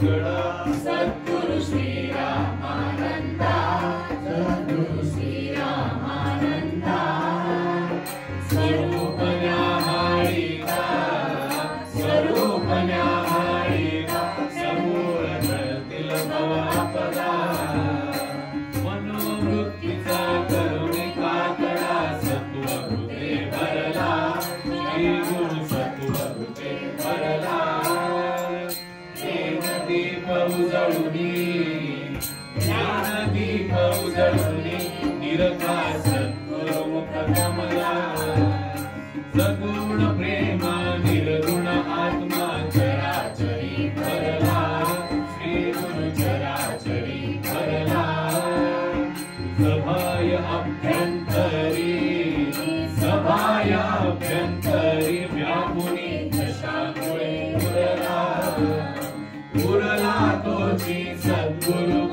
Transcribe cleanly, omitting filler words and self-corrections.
सद्गुरु श्री रामानंदा, सद्गुरु श्री रामानंदा, स्वरूप न्याहाळीता, स्वरूप न्याहाळीता, समूळ जळतील भवापदा, मनोवृत्तीचा करुणी कातडा, सत्वहृदय भरला, श्री गुरु सत्वहृदय भरला, दीप उजळुनी, ज्ञानदीप उजळुनी, निरखा सद्गुरु मुख कमला, सगुण प्रेमा निर्गुण आत्मा चराचरी भरला, श्री गुरु चराचरी भरला, सभाय अभ्यंतरी, सभाय अभ्यंतरी, व्यापुनी दशामुळे उरला, उरला तोची सद्गुरु